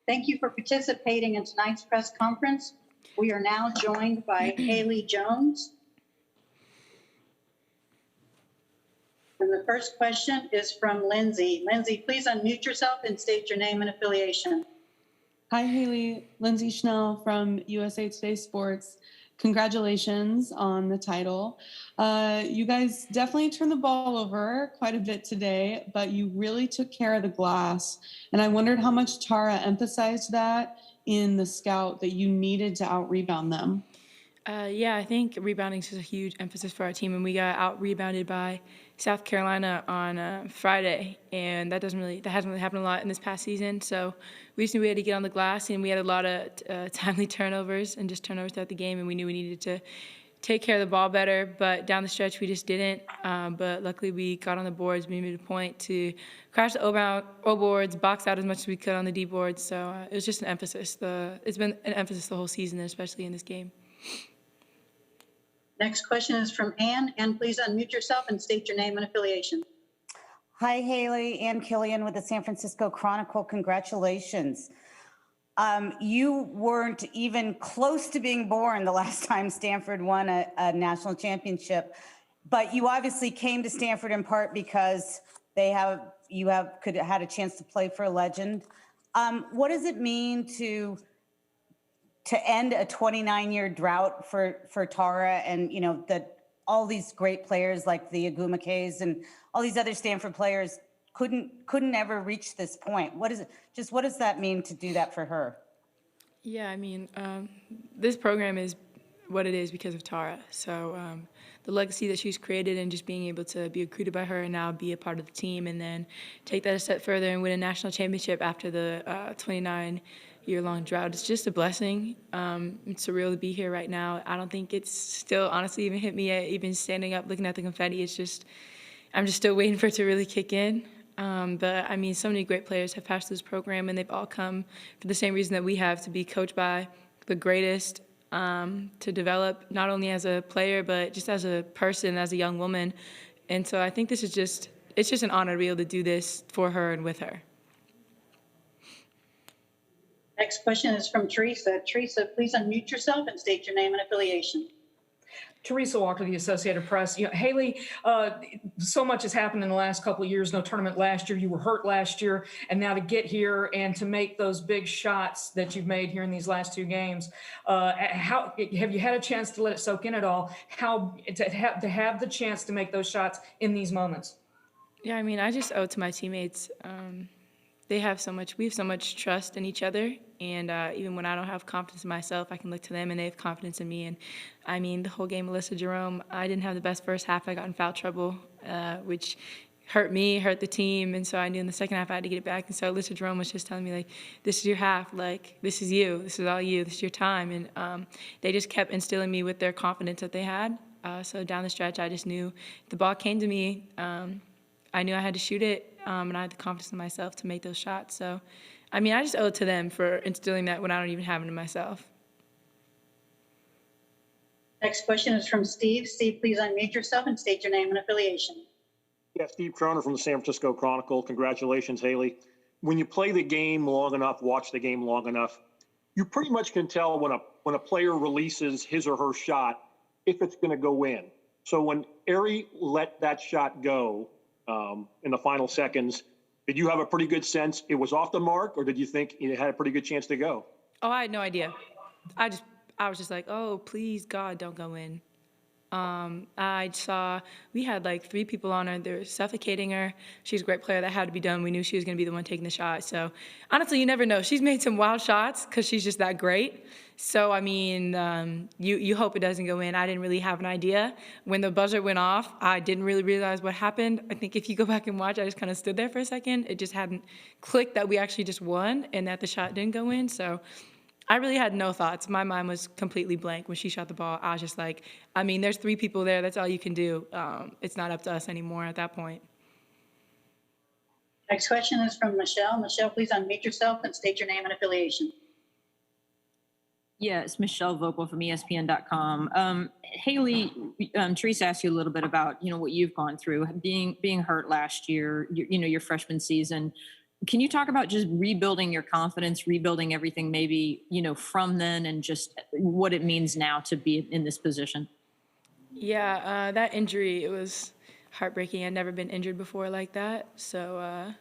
Thank you for participating in tonight's press conference. We are now joined by Haley Jones. And the first question is from Lindsay. Lindsay, please unmute yourself and state your name and affiliation. Hi, Haley. Lindsay Schnell from USA Today Sports. Congratulations on the title. You guys definitely turned the ball over quite a bit today, but you really took care of the glass. And I wondered how much Tara emphasized that in the scout, that you needed to out-rebound them. Yeah, I think rebounding is just a huge emphasis for our team, and we got out-rebounded by South Carolina on Friday, and that hasn't really happened a lot in this past season. So we just knew we had to get on the glass, and we had a lot of timely turnovers and just turnovers throughout the game, and we knew we needed to take care of the ball better. But down the stretch, we just didn't. But luckily, we got on the boards. We made a point to crash the O boards, box out as much as we could on the D boards. So it was just an emphasis. It's been an emphasis the whole season, especially in this game. Next question is from Ann. Ann, please unmute yourself and state your name and affiliation. Hi, Haley. Ann Killian with the San Francisco Chronicle. Congratulations. You weren't even close to being born the last time Stanford won a national championship, but you obviously came to Stanford in part because had a chance to play for a legend. What does it mean to end a 29-year drought for Tara, and that all these great players like the Agumake's and all these other Stanford players couldn't ever reach this point? What does that mean to do that for her? Yeah, I mean, this program is what it is because of Tara. So the legacy that she's created, and just being able to be recruited by her and now be a part of the team, and then take that a step further and win a national championship after the 29-year-long drought. It's just a blessing. It's surreal to be here right now. I don't think it's still honestly even hit me yet, even standing up, looking at the confetti. I'm just still waiting for it to really kick in. But I mean, so many great players have passed this program, and they've all come for the same reason that we have, to be coached by the greatest, to develop not only as a player, but just as a person, as a young woman. And so I think it's just an honor to be able to do this for her and with her. Next question is from Teresa. Teresa, please unmute yourself and state your name and affiliation. Teresa Walker, the Associated Press. Haley, so much has happened in the last couple of years. No tournament last year. You were hurt last year. And now to get here and to make those big shots that you've made here in these last two games, how have you had a chance to let it soak in at all? How to have the chance to make those shots in these moments? Yeah, I mean, I just owe it to my teammates. We have so much trust in each other, and even when I don't have confidence in myself, I can look to them, and they have confidence in me. And I mean, the whole game, Alyssa Jerome, I didn't have the best first half. I got in foul trouble, which hurt me, hurt the team, and so I knew in the second half I had to get it back. And so Alyssa Jerome was just telling me, like, this is your half, like, this is you, this is all you, this is your time. And they just kept instilling me with their confidence that they had. So down the stretch, I just knew the ball came to me. I knew I had to shoot it. And I had the confidence in myself to make those shots. So, I mean, I just owe it to them for instilling that when I don't even have it in myself. Next question is from Steve. Steve, please unmute yourself and state your name and affiliation. Yeah, Steve Croner from the San Francisco Chronicle. Congratulations, Haley. When you play the game long enough, watch the game long enough, you pretty much can tell when a player releases his or her shot if it's going to go in. So when Ari let that shot go, in the final seconds, did you have a pretty good sense it was off the mark, or did you think it had a pretty good chance to go? Oh, I had no idea. I was just like, oh, please, God, don't go in. I saw we had like 3 people on her. They were suffocating her. She's a great player. That had to be done. We knew she was going to be the one taking the shot. So honestly, you never know. She's made some wild shots because she's just that great. So, I mean, you hope it doesn't go in. I didn't really have an idea. When the buzzer went off, I didn't really realize what happened. I think if you go back and watch, I just kind of stood there for a second. It just hadn't clicked that we actually just won and that the shot didn't go in. So I really had no thoughts. My mind was completely blank when she shot the ball. I was just like, I mean, there's 3 people there. That's all you can do. It's not up to us anymore at that point. Next question is from Michelle. Michelle, please unmute yourself and state your name and affiliation. Yeah, it's Michelle Vogel from ESPN.com. Haley, Teresa asked you a little bit about, what you've gone through, being hurt last year, your freshman season. can you talk about just rebuilding your confidence, rebuilding everything maybe, from then and just what it means now to be in this position? Yeah, that injury, it was heartbreaking. I'd never been injured before like that. So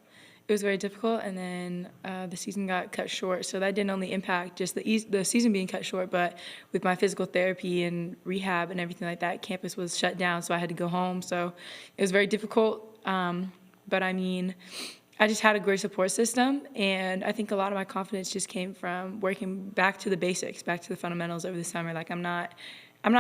it was very difficult. And then the season got cut short. So that didn't only impact just the season being cut short, but with my physical therapy and rehab and everything like that, campus was shut down. So I had to go home. So it was very difficult. But I mean, I just had a great support system. And I think a lot of my confidence just came from working back to the basics, back to the fundamentals over the summer. Like I'm not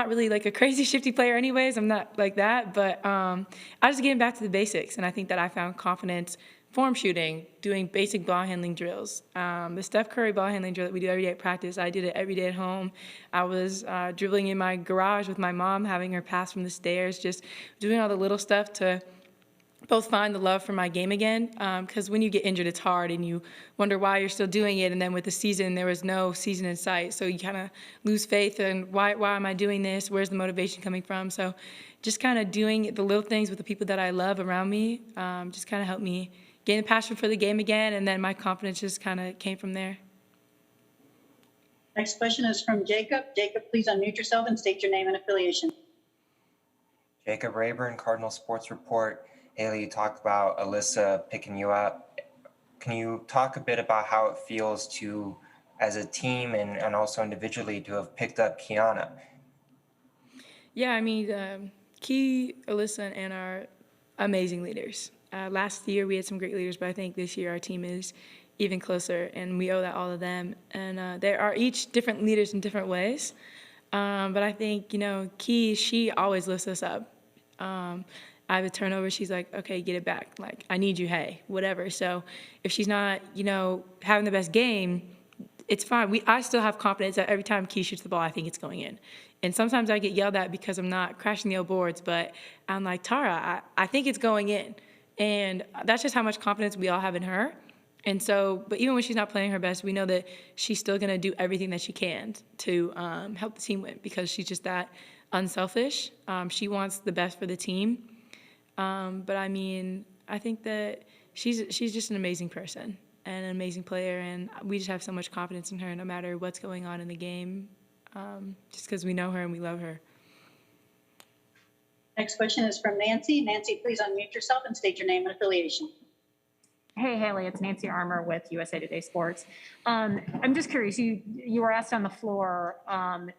really like a crazy shifty player anyways. I'm not like that, but I was just getting back to the basics. And I think that I found confidence form shooting, doing basic ball handling drills. The Steph Curry ball handling drill that we do every day at practice, I did it every day at home. I was dribbling in my garage with my mom, having her pass from the stairs, just doing all the little stuff to both find the love for my game again, because when you get injured, it's hard and you wonder why you're still doing it. And then with the season, there was no season in sight. So you kind of lose faith and why am I doing this? Where's the motivation coming from? So just kind of doing the little things with the people that I love around me just kind of helped me gain the passion for the game again. And then my confidence just kind of came from there. Next question is from Jacob. Jacob, please unmute yourself and state your name and affiliation. Jacob Rayburn, Cardinal Sports Report. Haley, you talked about Alyssa picking you up. Can you talk a bit about how it feels to, as a team and also individually, to have picked up Kiana? Yeah, I mean, Key, Alyssa, and Anna are amazing leaders. Last year we had some great leaders, but I think this year our team is even closer, and we owe that all to them. And they are each different leaders in different ways. But I think, Key, she always lifts us up. I have a turnover, she's like, okay, get it back. Like, I need you, hey, whatever. So if she's not, having the best game, it's fine. I still have confidence that every time Key shoots the ball, I think it's going in. And sometimes I get yelled at because I'm not crashing the old boards, but I'm like, Tara, I think it's going in. And that's just how much confidence we all have in her. And so, but even when she's not playing her best, we know that she's still going to do everything that she can to help the team win because she's just that unselfish. She wants the best for the team. But I mean, I think that she's just an amazing person and an amazing player, and we just have so much confidence in her no matter what's going on in the game, just because we know her and we love her. Next question is from Nancy. Nancy, please unmute yourself and state your name and affiliation. Hey, Haley, it's Nancy Armour with USA Today Sports. I'm just curious, you were asked on the floor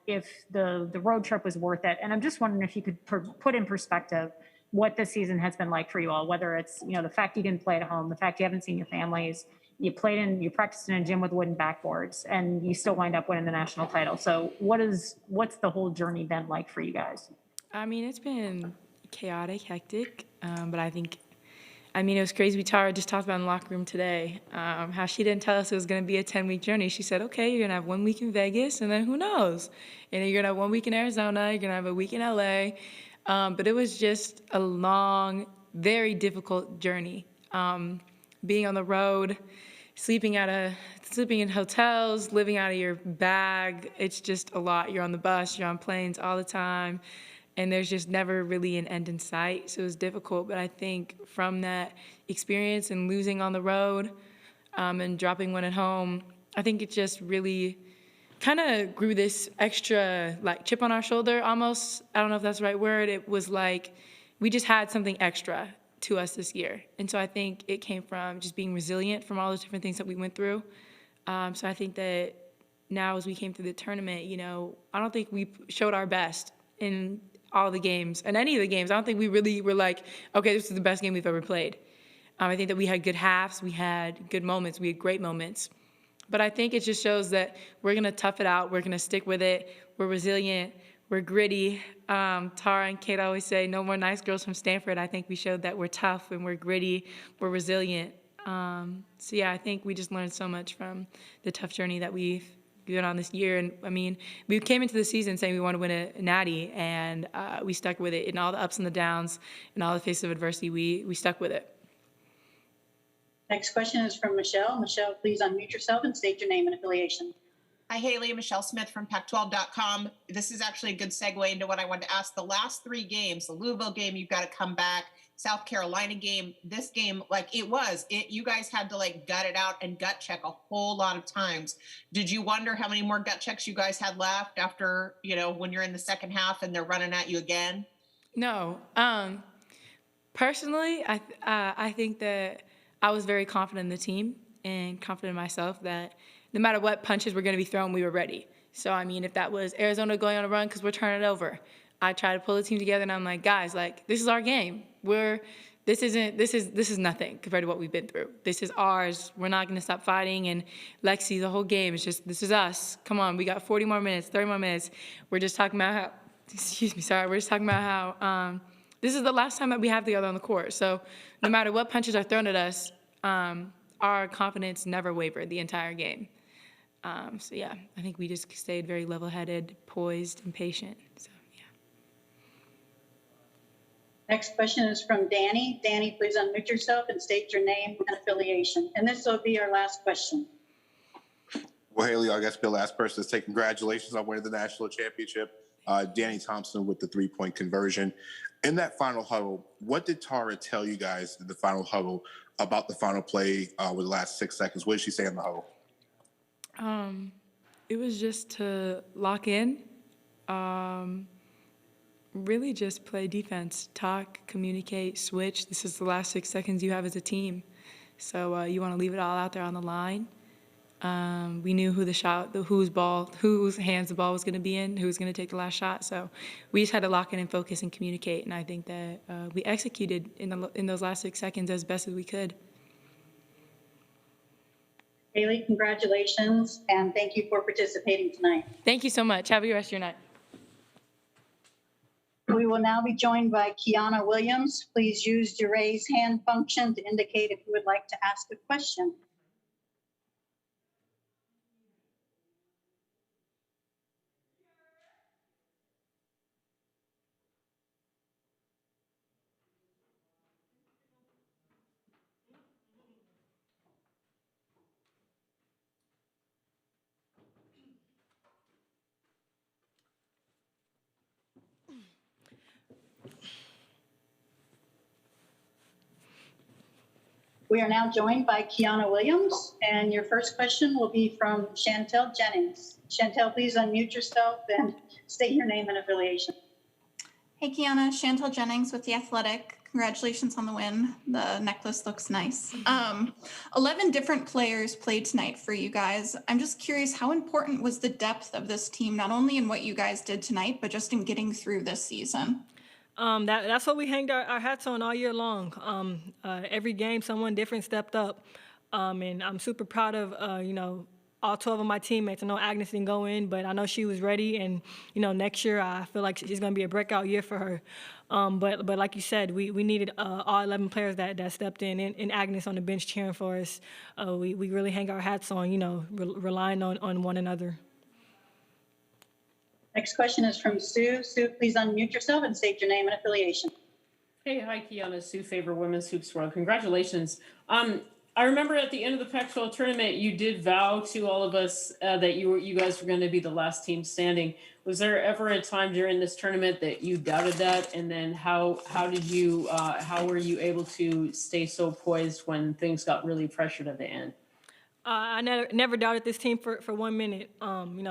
if the road trip was worth it, and I'm just wondering if you could put in perspective what this season has been like for you all, whether it's, the fact you didn't play at home, the fact you haven't seen your families, you practiced in a gym with wooden backboards, and you still wind up winning the national title. So what's the whole journey been like for you guys? I mean, it's been chaotic, hectic, but it was crazy. Tara just talked about in the locker room today, how she didn't tell us it was going to be a 10-week journey. She said, okay, you're going to have 1 week in Vegas, and then who knows? And then you're going to have 1 week in Arizona, you're going to have a week in LA. But it was just a long, very difficult journey. Being on the road, sleeping in hotels, living out of your bag, it's just a lot. You're on the bus, you're on planes all the time, and there's just never really an end in sight. So it was difficult, but I think from that experience and losing on the road and dropping one at home, I think it just really kind of grew this extra chip on our shoulder almost. I don't know if that's the right word. It was like we just had something extra to us this year. And so I think it came from just being resilient from all those different things that we went through. So I think that now as we came through the tournament, I don't think we showed our best in all the games and any of the games. I don't think we really were like, okay, this is the best game we've ever played. I think that we had good halves, we had good moments, we had great moments. But I think it just shows that we're going to tough it out. We're going to stick with it. We're resilient. We're gritty. Tara and Kate always say, no more nice girls from Stanford. I think we showed that we're tough and we're gritty. We're resilient. So, yeah, I think we just learned so much from the tough journey that we've been on this year. And, I mean, we came into the season saying we want to win a natty, and we stuck with it. In all the ups and the downs and all the faces of adversity, we stuck with it. Next question is from Michelle. Michelle, please unmute yourself and state your name and affiliation. Hi, Haley. Michelle Smith from Pac12.com. This is actually a good segue into what I wanted to ask. The last 3 games, the Louisville game, you've got to come back. South Carolina game, this game, you guys had to gut it out and gut check a whole lot of times. Did you wonder how many more gut checks you guys had left after, when you're in the second half and they're running at you again? No. Personally, I think that I was very confident in the team and confident in myself that no matter what punches were going to be thrown, we were ready. So, I mean, if that was Arizona going on a run because we're turning it over, I try to pull the team together and I'm like, guys, this is our game. This is nothing compared to what we've been through. This is ours. We're not going to stop fighting. And Lexi, the whole game is just, this is us. Come on, we got 40 more minutes, 30 more minutes. We're just talking about how, we're just talking about how this is the last time that we have the other on the court. So no matter what punches are thrown at us, our confidence never wavered the entire game. So yeah, I think we just stayed very level-headed, poised, and patient. So yeah. Next question is from Danny. Danny, please unmute yourself and state your name and affiliation. And this will be our last question. Well, Haley, I guess the last person to say congratulations on winning the national championship. Danny Thompson with the 3-point conversion. In that final huddle, what did Tara tell you guys in the final huddle about the final play with the last 6 seconds? What did she say in the huddle? It was just to lock in, really just play defense, talk, communicate, switch. This is the last 6 seconds you have as a team. So you want to leave it all out there on the line. We knew whose hands the ball was going to be in, who was going to take the last shot. So we just had to lock in and focus and communicate. And I think that we executed in those last 6 seconds as best as we could. Haley, congratulations, and thank you for participating tonight. Thank you so much. Have a good rest of your night. We will now be joined by Kiana Williams. Please use your raise hand function to indicate if you would like to ask a question. We are now joined by Kiana Williams, and your first question will be from Chantel Jennings. Chantel, please unmute yourself and state your name and affiliation. Hey, Kiana, Chantel Jennings with The Athletic. Congratulations on the win. The necklace looks nice. 11 different players played tonight for you guys. I'm just curious, how important was the depth of this team, not only in what you guys did tonight, but just in getting through this season? That's what we hanged our hats on all year long. Every game, someone different stepped up. And I'm super proud of, all 12 of my teammates. I know Agnes didn't go in, but I know she was ready. And, next year, I feel like it's going to be a breakout year for her. But like you said, we needed all 11 players that stepped in, and Agnes on the bench cheering for us. We really hang our hats on, relying on one another. Next question is from Sue. Sue, please unmute yourself and state your name and affiliation. Hey, hi, Kiana. Sue Faber, Women's Hoops World. Congratulations. I remember at the end of the Pac-12 tournament, you did vow to all of us that you guys were going to be the last team standing. Was there ever a time during this tournament that you doubted that? And then how were you able to stay so poised when things got really pressured at the end? I never doubted this team for 1 minute.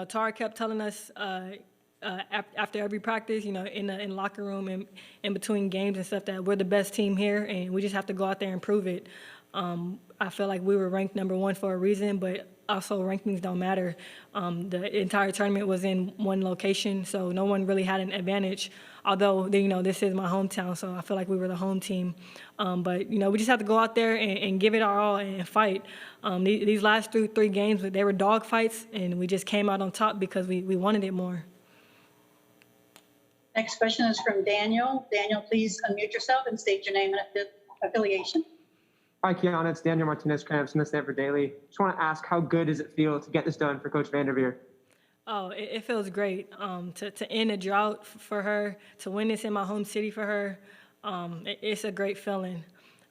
Tara kept telling us after every practice, in the locker room and in between games and stuff, that we're the best team here, and we just have to go out there and prove it. I feel like we were ranked #1 for a reason, but also rankings don't matter. The entire tournament was in one location, so no one really had an advantage. Although, this is my hometown, so I feel like we were the home team. But, we just have to go out there and give it our all and fight. These last three games, they were dog fights, and we just came out on top because we wanted it more. Next question is from Daniel. Daniel, please unmute yourself and state your name and affiliation. Hi, Kiana. It's Daniel Martinez-Kramps from the Stanford Daily. Just want to ask, how good does it feel to get this done for Coach Vanderveer? Oh, it feels great to end a drought for her, to win this in my home city for her. It's a great feeling.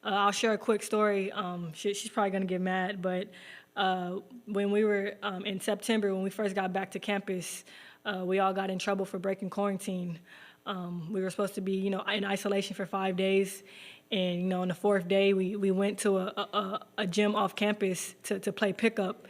I'll share a quick story. She's probably going to get mad, but when we were in September, when we first got back to campus, we all got in trouble for breaking quarantine. We were supposed to be, you know, in isolation for 5 days. And, you know, on the fourth day, we went to a gym off campus to play pickup.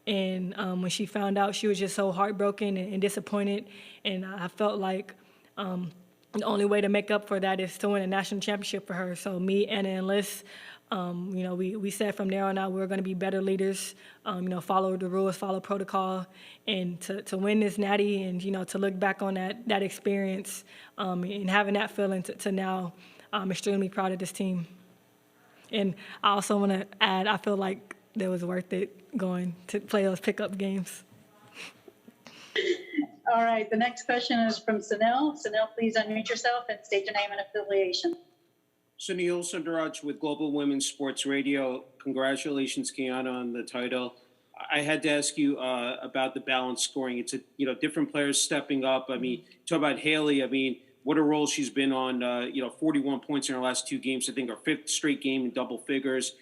And when she found out, she was just so heartbroken and disappointed. And I felt like the only way to make up for that is to win a national championship for her. So me, Anna, and Liz, you know, we said from there on out we were going to be better leaders, you know, follow the rules, follow protocol, and to win this natty and, you know, to look back on that experience and having that feeling to now, I'm extremely proud of this team. And I also want to add, I feel like it was worth it going to play those pickup games. All right, the next question is from Sunil. Sunil, please unmute yourself and state your name and affiliation. Sunil Sundaraj with Global Women's Sports Radio. Congratulations, Kiana, on the title. I had to ask you about the balanced scoring. It's you know, different players stepping up. I mean, talk about Haley. I mean, what a role she's been on. You know, 41 points in her last 2 games. I think her 5th straight game in double figures.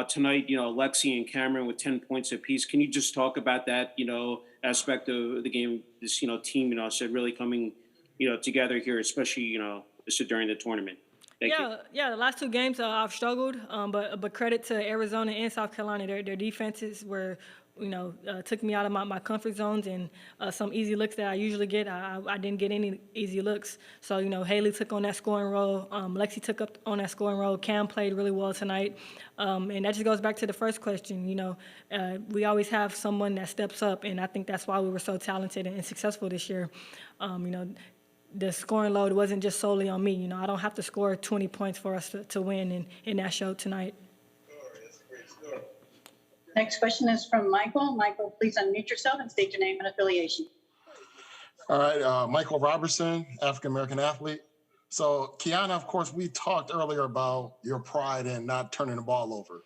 Tonight, you know, Lexi and Cameron with 10 points apiece. Can you just talk about that, you know, aspect of the game? This, you know, team, you know, said really coming, you know, together here, especially, you know, during the tournament. Thank you. Yeah. The last 2 games I've struggled, but credit to Arizona and South Carolina. Their defenses were, you know, took me out of my comfort zones, and some easy looks that I usually get, I didn't get any easy looks. So, you know, Haley took on that scoring role. Lexi took up on that scoring role. Cam played really well tonight. And that just goes back to the first question. You know, we always have someone that steps up, and I think that's why we were so talented and successful this year. You know, the scoring load wasn't just solely on me. You know, I don't have to score 20 points for us to win in that show tonight. Next question is from Michael. Michael, please unmute yourself and state your name and affiliation. All right, Michael Robertson, African-American athlete. So, Kiana, of course, we talked earlier about your pride in not turning the ball over.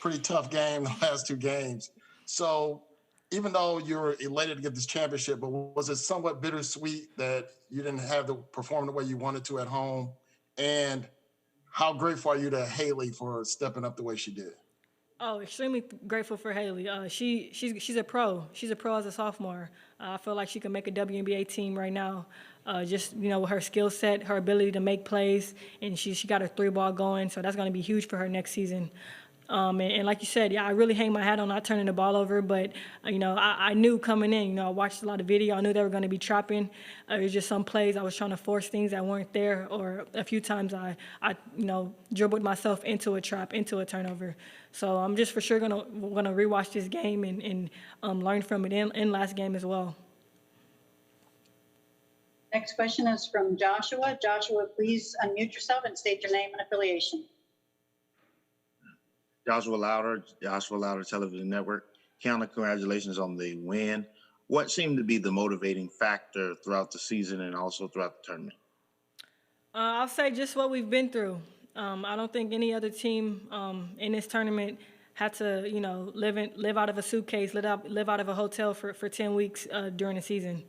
Pretty tough game, the last 2 games. So, even though you're elated to get this championship, but was it somewhat bittersweet that you didn't have to perform the way you wanted to at home? And how grateful are you to Haley for stepping up the way she did? Oh, extremely grateful for Haley. She's a pro. She's a pro as a sophomore. I feel like she can make a WNBA team right now. Just, you know, with her skill set, her ability to make plays, and she got her 3-ball going, so that's going to be huge for her next season. And like you said, yeah, I really hang my hat on not turning the ball over, but, you know, I knew coming in, you know, I watched a lot of video. I knew they were going to be trapping. It was just some plays I was trying to force things that weren't there, or a few times I you know, dribbled myself into a trap, into a turnover. So I'm just for sure going to rewatch this game and learn from it in last game as well. Next question is from Joshua. Joshua, please unmute yourself and state your name and affiliation. Joshua Louder Television Network. Kiana, congratulations on the win. What seemed to be the motivating factor throughout the season and also throughout the tournament? I'll say just what we've been through. I don't think any other team in this tournament had to, you know, live out of a suitcase, live out of a hotel for 10 weeks during the season.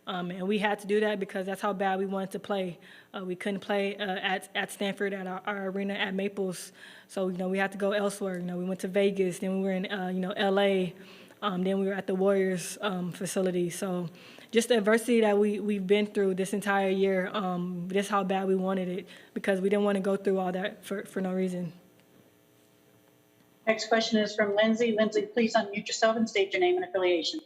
And we had to do that because that's how bad we wanted to play. We couldn't play at Stanford, at our arena at Maples. So, you know, we had to go elsewhere. You know, we went to Vegas, then we were in, you know, LA, then we were at the Warriors facility. So just the adversity that we've been through this entire year, this how bad we wanted it, because we didn't want to go through all that for no reason. Next question is from Lindsay. Lindsay, please unmute yourself and state your name and affiliation.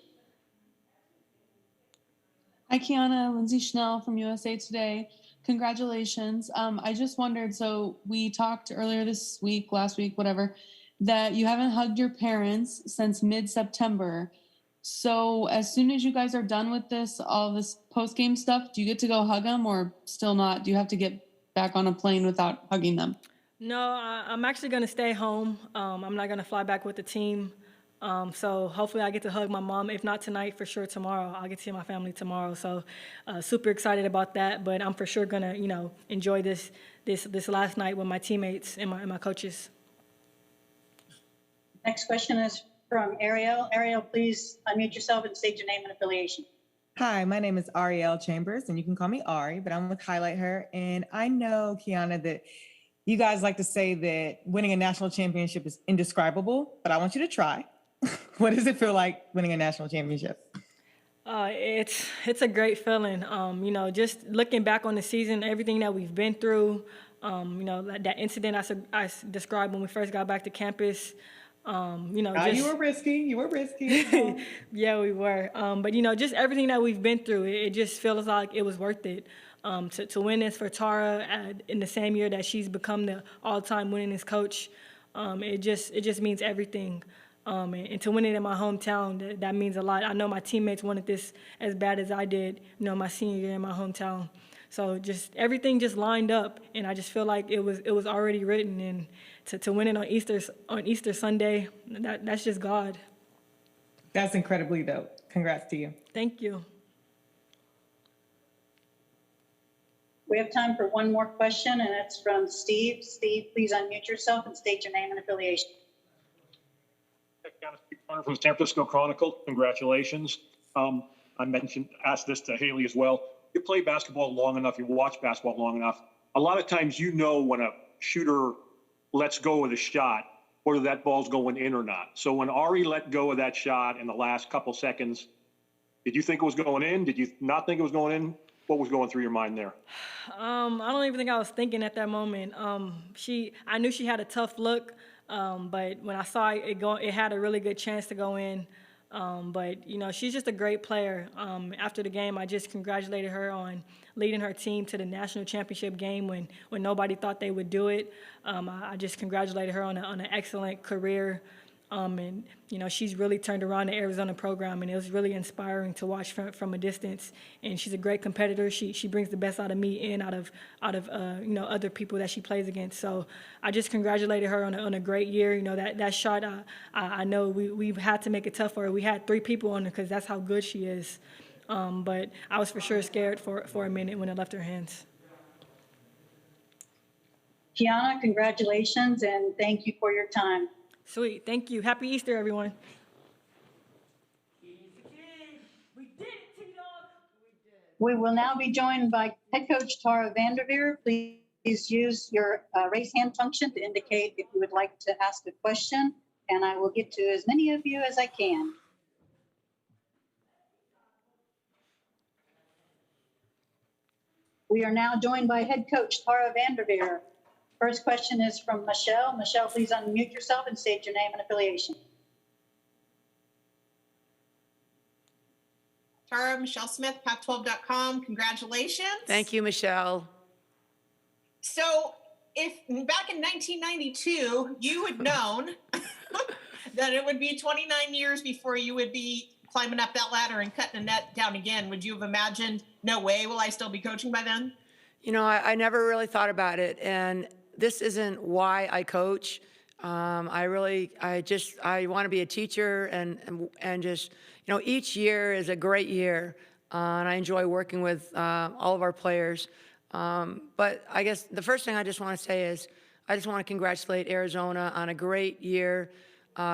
Hi, Kiana. Lindsay Schnell from USA Today. Congratulations. I just wondered, so we talked earlier this week, last week, whatever, that you haven't hugged your parents since mid-September. So as soon as you guys are done with this, all this post-game stuff, do you get to go hug them or still not? Do you have to get back on a plane without hugging them? No, I'm actually going to stay home. I'm not going to fly back with the team. So hopefully I get to hug my mom. If not tonight, for sure tomorrow. I'll get to see my family tomorrow. So super excited about that. But I'm for sure gonna, you know, enjoy this last night with my teammates and my coaches. Next question is from Ariel. Ariel, please unmute yourself and state your name and affiliation. Hi, my name is Ariel Chambers, and you can call me Ari, but I'm with Highlight Her. And I know, Kiana, that you guys like to say that winning a national championship is indescribable, but I want you to try. What does it feel like winning a national championship? It's a great feeling. Just looking back on the season, everything that we've been through. That incident I described when we first got back to campus. You were risky. You were risky. Yeah, we were. But just everything that we've been through, it just feels like it was worth it. To win this for Tara in the same year that she's become the all-time winningest coach, it just means everything. And to win it in my hometown, that means a lot. I know my teammates wanted this as bad as I did, my senior year in my hometown. So just everything just lined up, and I just feel like it was already written. And to win it on Easter Sunday, that's just God. That's incredibly dope. Congrats to you. Thank you. We have time for one more question, and it's from Steve. Steve, please unmute yourself and state your name and affiliation. From San Francisco Chronicle, congratulations. I asked this to Haley as well. You play basketball long enough, you watch basketball long enough. A lot of times when a shooter lets go of the shot, whether that ball's going in or not. So when Ari let go of that shot in the last couple seconds, did you think it was going in? Did you not think it was going in? What was going through your mind there? I don't even think I was thinking at that moment. I knew she had a tough look. But when I saw it had a really good chance to go in. But she's just a great player. After the game, I just congratulated her on leading her team to the national championship game when nobody thought they would do it. I just congratulated her on an excellent career. And she's really turned around the Arizona program, and it was really inspiring to watch from a distance. And she's a great competitor. She brings the best out of me and out of other people that she plays against. So I just congratulated her on a great year. That shot, I know we had to make it tough for her. We had 3 people on her because that's how good she is. But I was for sure scared for a minute when it left her hands. Kiana, congratulations, and thank you for your time. Sweet. Thank you. Happy Easter, everyone. We will now be joined by head coach Tara Vanderveer. Please use your raise hand function to indicate if you would like to ask a question, and I will get to as many of you as I can. We are now joined by head coach Tara Vanderveer. First question is from Michelle. Michelle, please unmute yourself and state your name and affiliation. Tara, Michelle Smith, Pac12.com. Congratulations. Thank you, Michelle. So if back in 1992, you had known that it would be 29 years before you would be climbing up that ladder and cutting the net down again, would you have imagined, no way will I still be coaching by then? I never really thought about it. And this isn't why I coach. I want to be a teacher and just, each year is a great year. And I enjoy working with all of our players. But I guess the first thing I just want to say is I just want to congratulate Arizona on a great year,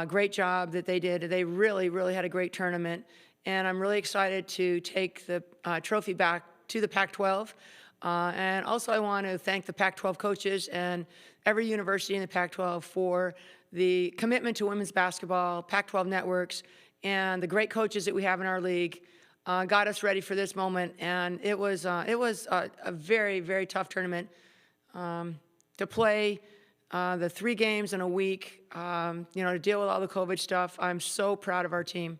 great job that they did. They really, really had a great tournament. And I'm really excited to take the trophy back to the Pac-12. And also I want to thank the Pac-12 coaches and every university in the Pac-12 for the commitment to women's basketball, Pac-12 networks, and the great coaches that we have in our league got us ready for this moment. And it was a very, very tough tournament to play the 3 games in a week, to deal with all the COVID stuff. I'm so proud of our team.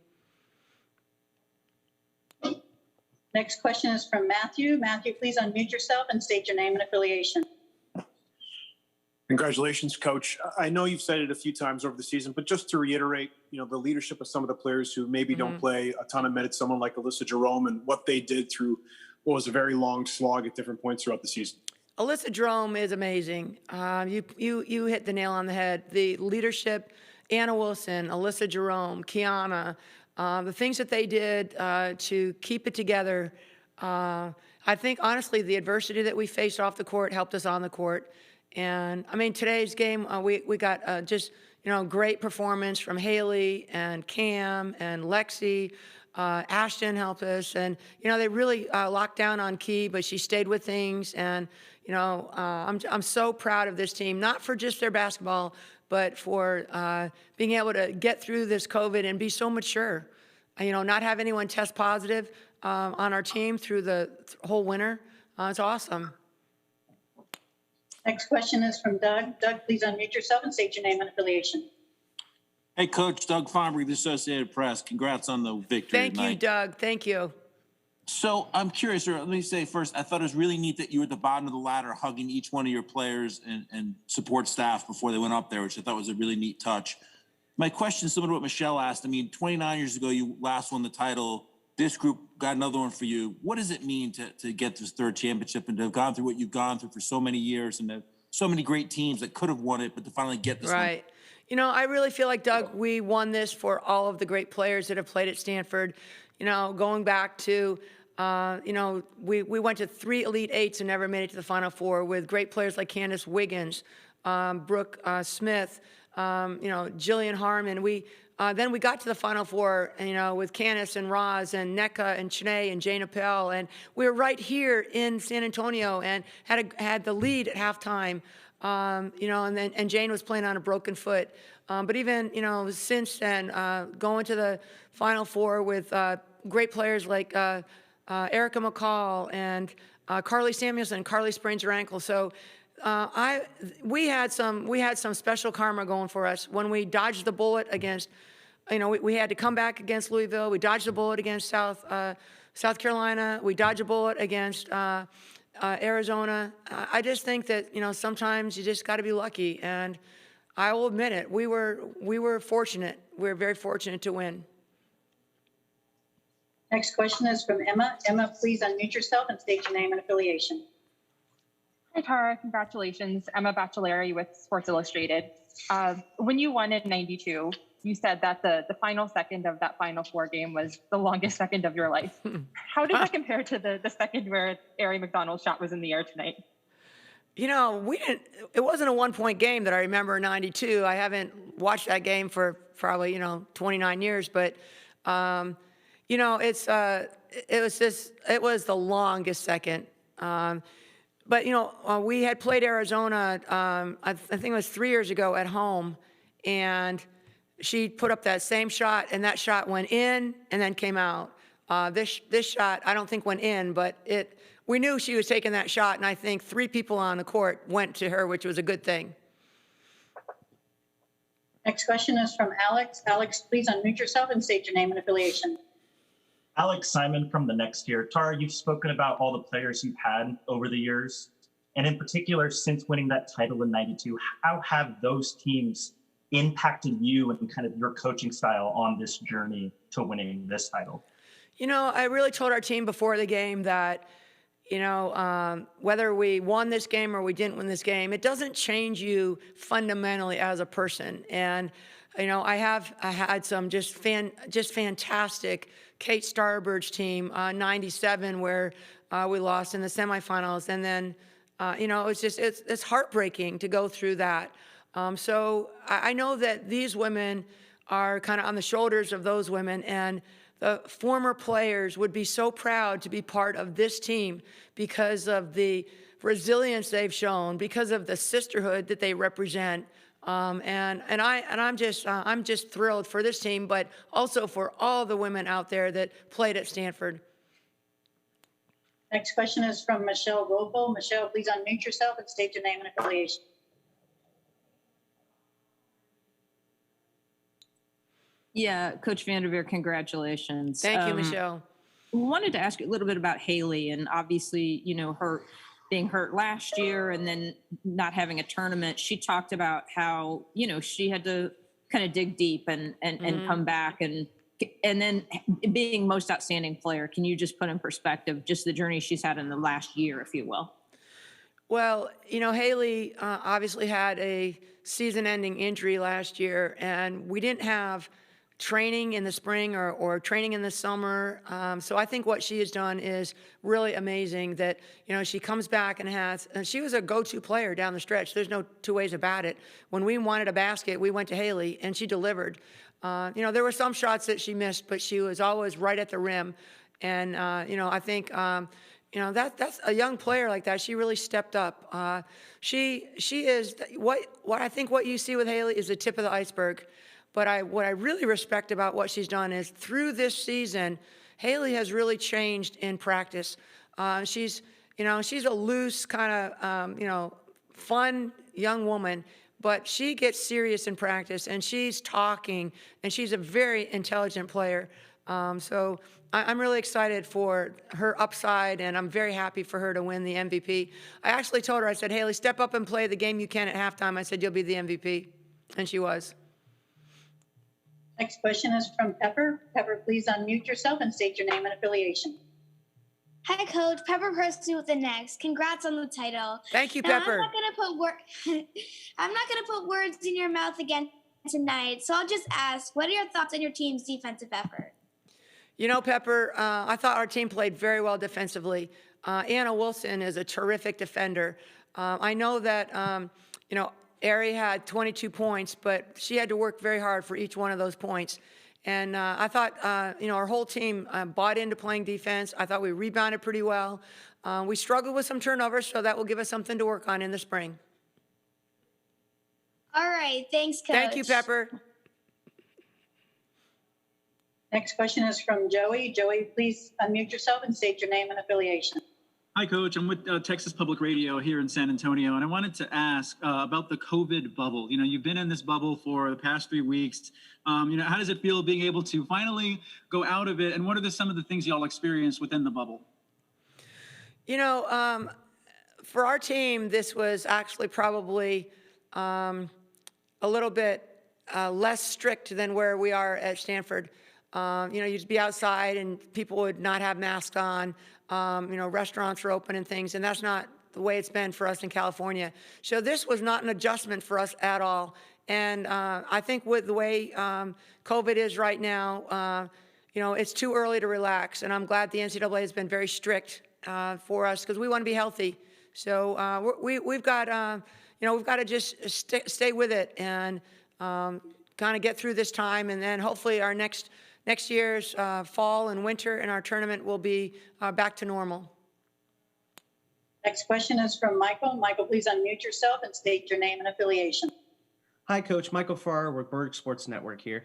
Next question is from Matthew. Matthew, please unmute yourself and state your name and affiliation. Congratulations, Coach. I know you've said it a few times over the season, but just to reiterate, the leadership of some of the players who maybe don't play a ton of minutes, someone like Alyssa Jerome, and what they did through what was a very long slog at different points throughout the season. Alyssa Jerome is amazing. You hit the nail on the head. The leadership, Anna Wilson, Alyssa Jerome, Kiana, the things that they did to keep it together. I think, honestly, the adversity that we faced off the court helped us on the court. And, today's game, we got just, great performance from Haley and Cam and Lexi. Ashton helped us, and they really locked down on Key, but she stayed with things. And I'm so proud of this team, not for just their basketball, but for being able to get through this COVID and be so mature. Not have anyone test positive on our team through the whole winter. It's awesome. Next question is from Doug. Doug, please unmute yourself and state your name and affiliation. Hey, Coach, Doug Fomberg, the Associated Press. Congrats on the victory Thank you, Doug. Thank you. So I'm curious, or let me say first, I thought it was really neat that you were at the bottom of the ladder hugging each one of your players and support staff before they went up there, which I thought was a really neat touch. My question is similar to what Michelle asked. I mean, 29 years ago, you last won the title. This group got another one for you. What does it mean to get this third championship and to have gone through what you've gone through for so many years and to so many great teams that could have won it, but to finally get this one? Right. I really feel like, Doug, we won this for all of the great players that have played at Stanford. Going back to, we went to 3 Elite Eights and never made it to the Final Four with great players like Candace Wiggins, Brooke Smith, Jillian Harmon. Then we got to the Final Four, with Candace and Roz and NECA and Chene and Jane Appel. And we were right here in San Antonio and had the lead at halftime. And Jane was playing on a broken foot. But even, since then, going to the Final Four with great players like Erica McCall and Carly Samuelson. Carly sprains her ankle. So we had some special karma going for us when we dodged the bullet against, we had to come back against Louisville. We dodged a bullet against South Carolina. We dodged a bullet against Arizona. I just think that, sometimes you just got to be lucky. And I will admit it, we were fortunate. We were very fortunate to win. Next question is from Emma. Emma, please unmute yourself and state your name and affiliation. Hi, Tara. Congratulations. Emma Bachelari with Sports Illustrated. When you won in '92, you said that the final second of that Final Four game was the longest second of your life. How does that compare to the second where Aari McDonald's shot was in the air tonight? It wasn't a 1-point game that I remember in '92. I haven't watched that game for probably, 29 years, but, it was the longest second. But, we had played Arizona, I think it was 3 years ago at home, and she put up that same shot, and that shot went in and then came out. This shot, I don't think went in, but we knew she was taking that shot, and I think 3 people on the court went to her, which was a good thing. Next question is from Alex. Alex, please unmute yourself and state your name and affiliation. Alex Simon from The Next Year. Tara, you've spoken about all the players you've had over the years, and in particular, since winning that title in '92, how have those teams impacted you and kind of your coaching style on this journey to winning this title? I really told our team before the game that, whether we won this game or we didn't win this game, it doesn't change you fundamentally as a person. And, I had some just fantastic Kate Starbird's team, '97, where we lost in the semifinals. And then, it's heartbreaking to go through that. So I know that these women are kind of on the shoulders of those women, and the former players would be so proud to be part of this team because of the resilience they've shown, because of the sisterhood that they represent. I'm just thrilled for this team, but also for all the women out there that played at Stanford. Next question is from Michelle Robo. Michelle, please unmute yourself and state your name and affiliation. Yeah, Coach Vanderveer, congratulations. Thank you, Michelle. Wanted to ask you a little bit about Haley, and obviously, her being hurt last year and then not having a tournament. She talked about how, she had to kind of dig deep and come back and then being most outstanding player. Can you just put in perspective just the journey she's had in the last year, if you will? Well, Haley obviously had a season-ending injury last year, and we didn't have training in the spring or training in the summer. So I think what she has done is really amazing that, she comes back and she was a go-to player down the stretch. There's no two ways about it. When we wanted a basket, we went to Haley and she delivered. There were some shots that she missed, but she was always right at the rim. And, I think, that's a young player like that. She really stepped up. She is what I think what you see with Haley is the tip of the iceberg. But what I really respect about what she's done is through this season, Haley has really changed in practice. She's a loose kind of, fun young woman, but she gets serious in practice and she's talking and she's a very intelligent player. So I'm really excited for her upside and I'm very happy for her to win the MVP. I actually told her, I said, Haley, step up and play the game you can at halftime. I said, you'll be the MVP. And she was. Next question is from Pepper. Pepper, please unmute yourself and state your name and affiliation. Hi, Coach. Pepper Person with the Next. Congrats on the title. Thank you, Now, Pepper. I'm not gonna put words in your mouth again tonight. So I'll just ask, what are your thoughts on your team's defensive effort? Pepper, I thought our team played very well defensively. Anna Wilson is a terrific defender. I know that Ari had 22 points, but she had to work very hard for each one of those points. And I thought, our whole team bought into playing defense. I thought we rebounded pretty well. We struggled with some turnovers, so that will give us something to work on in the spring. All right. Thanks, Coach. Thank you, Pepper. Next question is from Joey. Joey, please unmute yourself and state your name and affiliation. Hi, Coach. I'm with Texas Public Radio here in San Antonio, and I wanted to ask about the COVID bubble. You've been in this bubble for the past 3 weeks. How does it feel being able to finally go out of it, and what are some of the things y'all experienced within the bubble? For our team, this was actually probably a little bit less strict than where we are at Stanford. You'd be outside and people would not have masks on. Restaurants are open and things, and that's not the way it's been for us in California. So this was not an adjustment for us at all. And I think with the way COVID is right now, it's too early to relax. And I'm glad the NCAA has been very strict for us because we want to be healthy. So we've got to just stay with it and kind of get through this time, and then hopefully our next year's fall and winter and our tournament will be back to normal. Next question is from Michael. Michael, please unmute yourself and state your name and affiliation. Hi, Coach. Michael Farrar with Berg Sports Network here.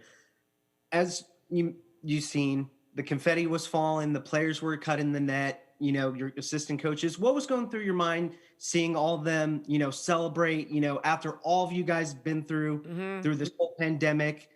As you've seen, the confetti was falling, the players were cutting the net, your assistant coaches. What was going through your mind seeing all of them, celebrate, after all of you guys have been through this whole pandemic?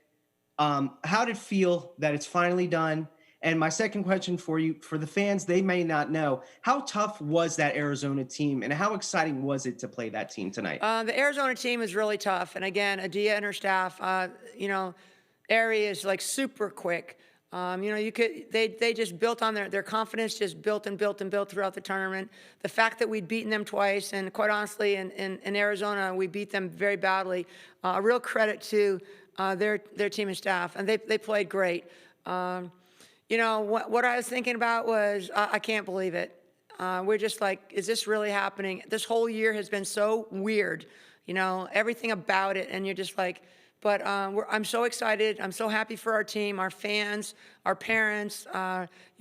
How did it feel that it's finally done? And my second question for you, for the fans, they may not know, how tough was that Arizona team and how exciting was it to play that team tonight? The Arizona team is really tough. And again, Adia and her staff, Ari is like super quick. They just built on their confidence, just built and built and built throughout the tournament. The fact that we'd beaten them twice, and quite honestly, in Arizona, we beat them very badly. A real credit to their team and staff, and they played great. What I was thinking about was, I can't believe it. We're just like, is this really happening? This whole year has been so weird, everything about it, and you're just like, but I'm so excited. I'm so happy for our team, our fans, our parents,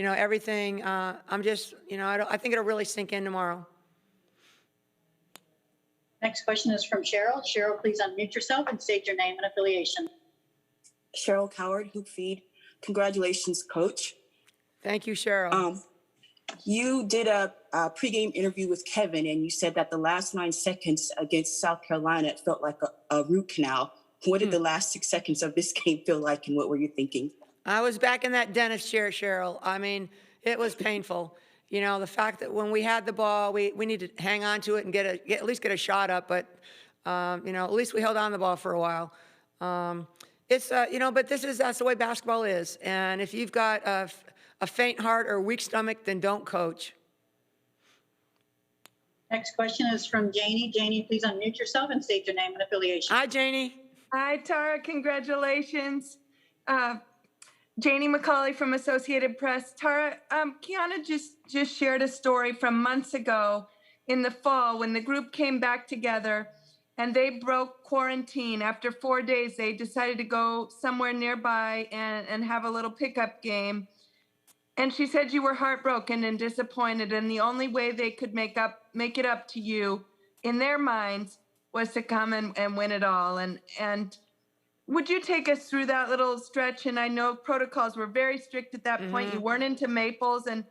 everything. I'm just, I think it'll really sink in tomorrow. Next question is from Cheryl. Cheryl, please unmute yourself and state your name and affiliation. Cheryl Coward, Hoop Feed. Congratulations, Coach. Thank you, Cheryl. You did a pregame interview with Kevin, and you said that the last 9 seconds against South Carolina felt like a root canal. What did the last 6 seconds of this game feel like, and what were you thinking? I was back in that dentist chair, Cheryl. I mean, it was painful. The fact that when we had the ball, we needed to hang on to it and at least get a shot up. But, at least we held on the ball for a while. But that's the way basketball is. And if you've got a faint heart or a weak stomach, then don't coach. Next question is from Janie. Janie, please unmute yourself and state your name and affiliation. Hi, Janie. Hi, Tara. Congratulations. Janie McCauley from Associated Press. Tara, Kiana just shared a story from months ago in the fall when the group came back together and they broke quarantine. After 4 days, they decided to go somewhere nearby and have a little pickup game. And she said you were heartbroken and disappointed, and the only way they could make it up to you in their minds was to come and win it all. And would you take us through that little stretch? And I know protocols were very strict at that point. You weren't into Maples, and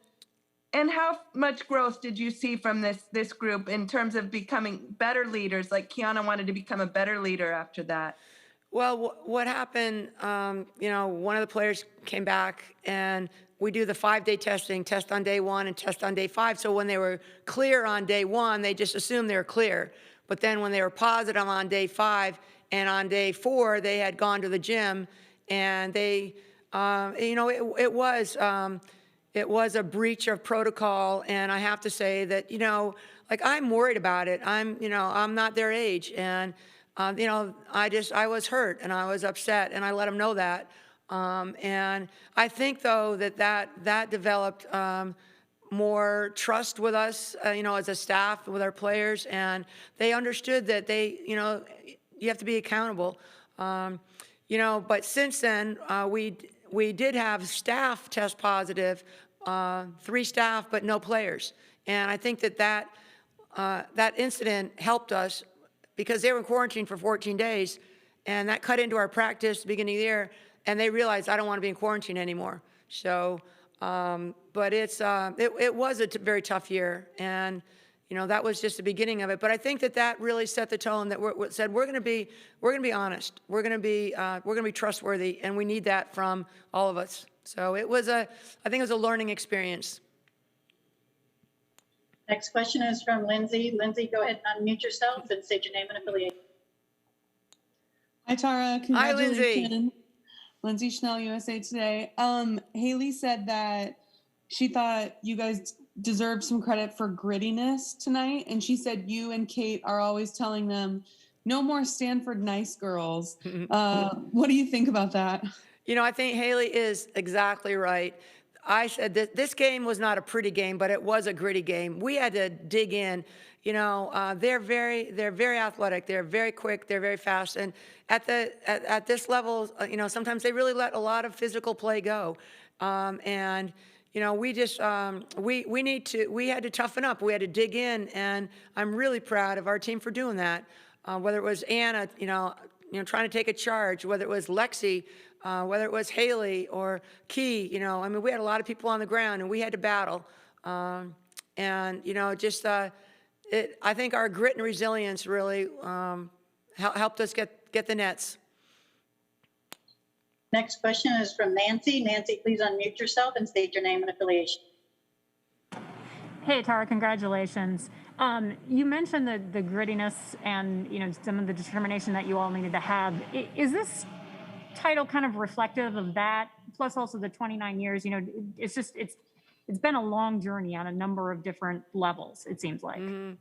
how much growth did you see from this group in terms of becoming better leaders? Like Kiana wanted to become a better leader after that. Well, what happened, one of the players came back and we do the 5-day testing, test on day 1 and test on day 5. So when they were clear on day 1, they just assumed they were clear. But then when they were positive on day 5 and on day 4, they had gone to the gym and they, it was a breach of protocol. And I have to say that, I'm worried about it. I'm not their age. And, I was hurt and I was upset and I let them know that. And I think though that developed more trust with us, as a staff, with our players, and they understood that you have to be accountable. But since then, we did have staff test positive, 3 staff, but no players. And I think that incident helped us because they were in quarantine for 14 days, and that cut into our practice at the beginning of the year, and they realized, I don't want to be in quarantine anymore. So, but it was a very tough year, and that was just the beginning of it. But I think that really set the tone that said we're going to be honest, we're going to be trustworthy, and we need that from all of us. So I think it was a learning experience. Next question is from Lindsay. Lindsay, go ahead and unmute yourself and state your name and affiliation. Hi, Tara. Hi, Lindsay. Congratulations. Lindsay Schnell, USA Today. Haley said that she thought you guys deserved some credit for grittiness tonight. And she said you and Kate are always telling them, no more Stanford nice girls. What do you think about that? I think Haley is exactly right. I said that this game was not a pretty game, but it was a gritty game. We had to dig in. They're very athletic. They're very quick. They're very fast. And at this level, sometimes they really let a lot of physical play go. We just we had to toughen up. We had to dig in, and I'm really proud of our team for doing that. Whether it was Anna, trying to take a charge, whether it was Lexi, whether it was Haley or Key, we had a lot of people on the ground and we had to battle. I think our grit and resilience really helped us get the nets. Next question is from Nancy. Nancy, please unmute yourself and state your name and affiliation. Hey, Tara, congratulations. You mentioned the grittiness and, some of the determination that you all needed to have. Is this title kind of reflective of that? Plus also the 29 years, it's been a long journey on a number of different levels, it seems like. Mm-hmm.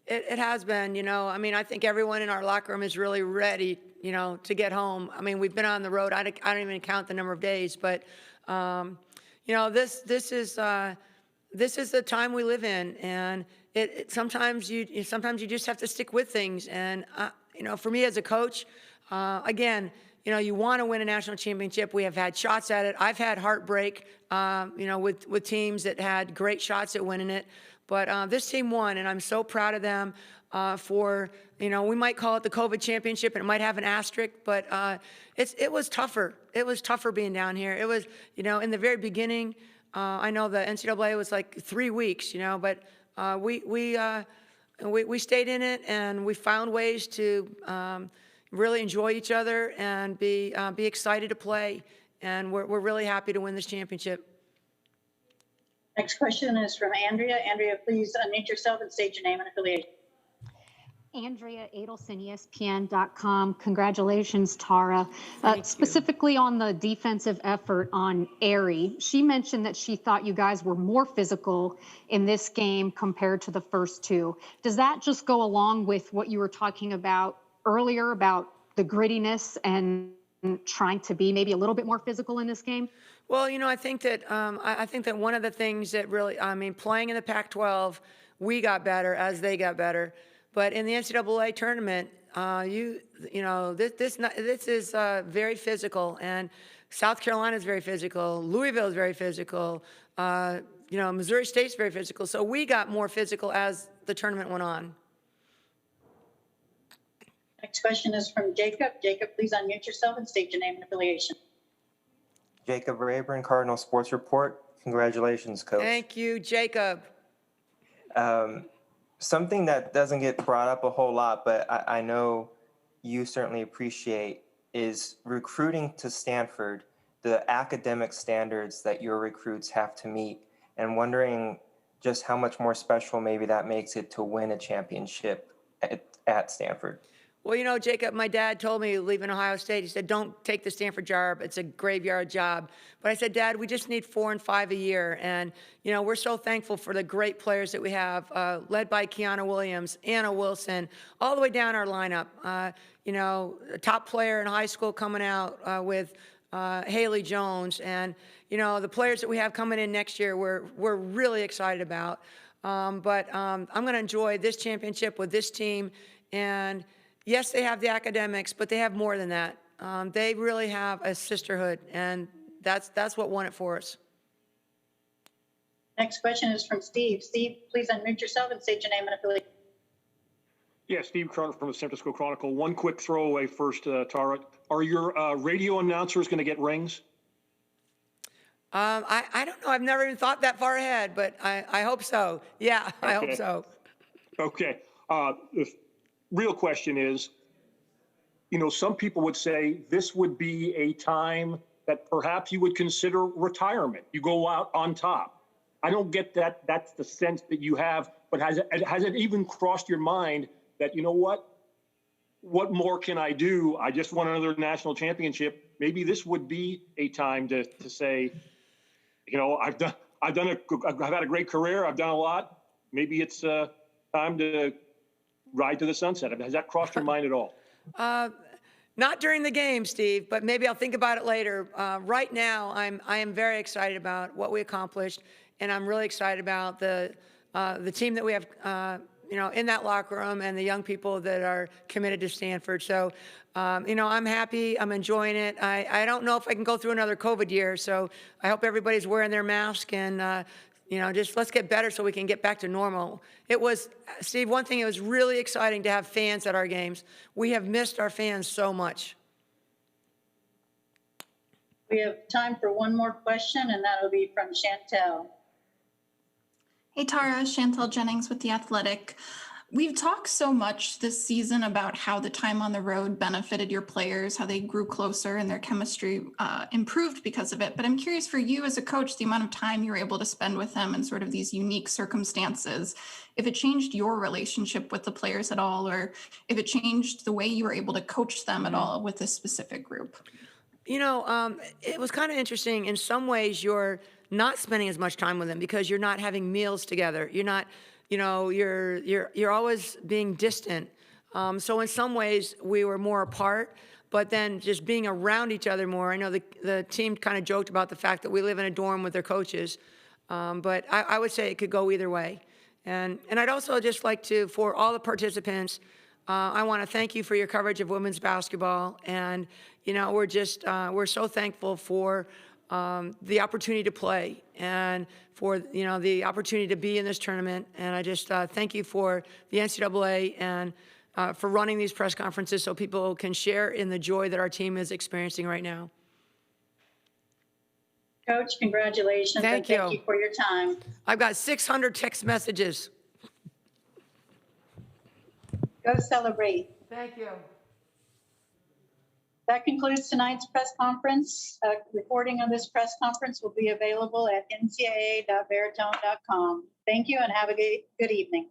It has been, I think everyone in our locker room is really ready, to get home. We've been on the road. I don't even count the number of days, but, this is the time we live in, and sometimes you just have to stick with things. And, for me as a coach, again, you want to win a national championship. We have had shots at it. I've had heartbreak, with teams that had great shots at winning it. But this team won, and I'm so proud of them for, we might call it the COVID championship, and it might have an asterisk, but it was tougher. It was tougher being down here. It was, in the very beginning, I know the NCAA was like 3 weeks, but we stayed in it, and we found ways to really enjoy each other and be excited to play. And we're really happy to win this championship. Next question is from Andrea. Andrea, please unmute yourself and state your name and affiliation. Andrea Adelson, ESPN.com. Congratulations, Tara. Specifically on the defensive effort on Aerie, she mentioned that she thought you guys were more physical in this game compared to the first 2. Does that just go along with what you were talking about earlier about the grittiness and trying to be maybe a little bit more physical in this game? Well, I think that I think that one of the things that really, playing in the Pac-12, we got better as they got better. But in the NCAA tournament, this is very physical, and South Carolina is very physical. Louisville is very physical. Missouri State's very physical. So we got more physical as the tournament went on. Next question is from Jacob. Jacob, please unmute yourself and state your name and affiliation. Jacob Rayburn, Cardinal Sports Report. Congratulations, Coach. Thank you, Jacob. Something that doesn't get brought up a whole lot, but I know you certainly appreciate, is recruiting to Stanford, the academic standards that your recruits have to meet, and wondering just how much more special maybe that makes it to win a championship at Stanford. Well, Jacob, my dad told me leaving Ohio State, he said, don't take the Stanford job. It's a graveyard job. But I said, Dad, we just need 4 and 5 a year. And, we're so thankful for the great players that we have, led by Kiana Williams, Anna Wilson, all the way down our lineup. A top player in high school coming out with Haley Jones. And, the players that we have coming in next year, we're really excited about. But I'm going to enjoy this championship with this team. And yes, they have the academics, but they have more than that. They really have a sisterhood, and that's what won it for us. Next question is from Steve. Steve, please unmute yourself and state your name and affiliation. Yeah, Steve Cronin from the San Francisco Chronicle. One quick throwaway first, Tara. Are your radio announcers going to get rings? I don't know. I've never even thought that far ahead, but I hope so. Yeah, I hope so. Okay. The real question is, some people would say this would be a time that perhaps you would consider retirement. You go out on top. I don't get that. That's the sense that you have. But has it even crossed your mind that, what more can I do? I just won another national championship. Maybe this would be a time to say, I've had a great career. I've done a lot. Maybe it's time to ride to the sunset. Has that crossed your mind at all? Not during the game, Steve, but maybe I'll think about it later. Right now, I am very excited about what we accomplished, and I'm really excited about the team that we have, in that locker room, and the young people that are committed to Stanford. So, I'm happy. I'm enjoying it. I don't know if I can go through another COVID year, so I hope everybody's wearing their mask and just let's get better so we can get back to normal. It was, Steve, one thing, it was really exciting to have fans at our games. We have missed our fans so much. We have time for one more question, and that'll be from Chantel. Hey, Tara, Chantel Jennings with The Athletic. We've talked so much this season about how the time on the road benefited your players, how they grew closer and their chemistry improved because of it. But I'm curious for you as a coach, the amount of time you were able to spend with them in sort of these unique circumstances, if it changed your relationship with the players at all, or if it changed the way you were able to coach them at all with this specific group. It was kind of interesting. In some ways, you're not spending as much time with them because you're not having meals together. You're not, you're always being distant. So in some ways, we were more apart, but then just being around each other more. I know the team kind of joked about the fact that we live in a dorm with their coaches, but I would say it could go either way. And I'd also just like to, for all the participants, I want to thank you for your coverage of women's basketball. And, we're so thankful for the opportunity to play and for, the opportunity to be in this tournament. And I just thank you for the NCAA and for running these press conferences so people can share in the joy that our team is experiencing right now. Coach, congratulations. Thank you for your time. I've got 600 text messages. Go celebrate. Thank you. That concludes tonight's press conference. A recording of this press conference will be available at ncaa.veritone.com. Thank you and have a good evening.